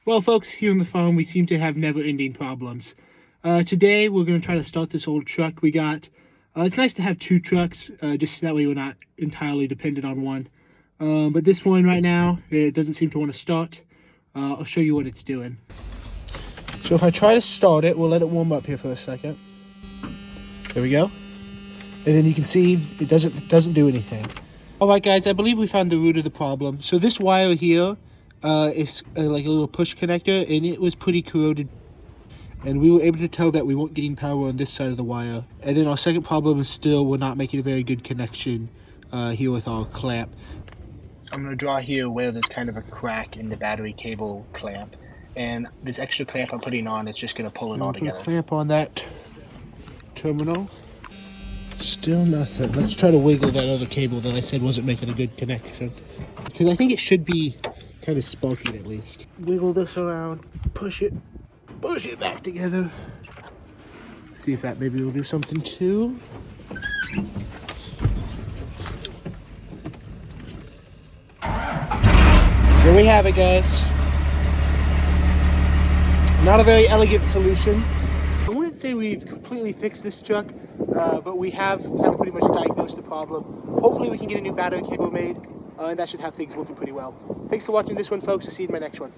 Well, folks, here on the farm, we seem to have never-ending problems. Today, we're going to try to start this old truck we got. It's nice to have two trucks, just so that way we're not entirely dependent on one. But this one right now, it doesn't seem to want to start. I'll show you what it's doing. So if I try to start it, we'll let it warm up here for a second. There we go. And then you can see it doesn't do anything. All right, guys, I believe we found the root of the problem. So this wire here is like a little push connector, and it was pretty corroded. And we were able to tell that we weren't getting power on this side of the wire. And then our second problem is still we're not making a very good connection here with our clamp. I'm going to draw here where there's kind of a crack in the battery cable clamp. And this extra clamp I'm putting on is just going to pull it all together. Put a clamp on that terminal. Still nothing. Let's try to wiggle that other cable that I said wasn't making a good connection. Because I think it should be kind of sparking at least. Wiggle this around, push it back together. See if that maybe will do something too. There we have it, guys. Not a very elegant solution. I wouldn't say we've completely fixed this truck, but we have kind of pretty much diagnosed the problem. Hopefully we can get a new battery cable made, and that should have things working pretty well. Thanks for watching this one, folks. I'll see you in my next one.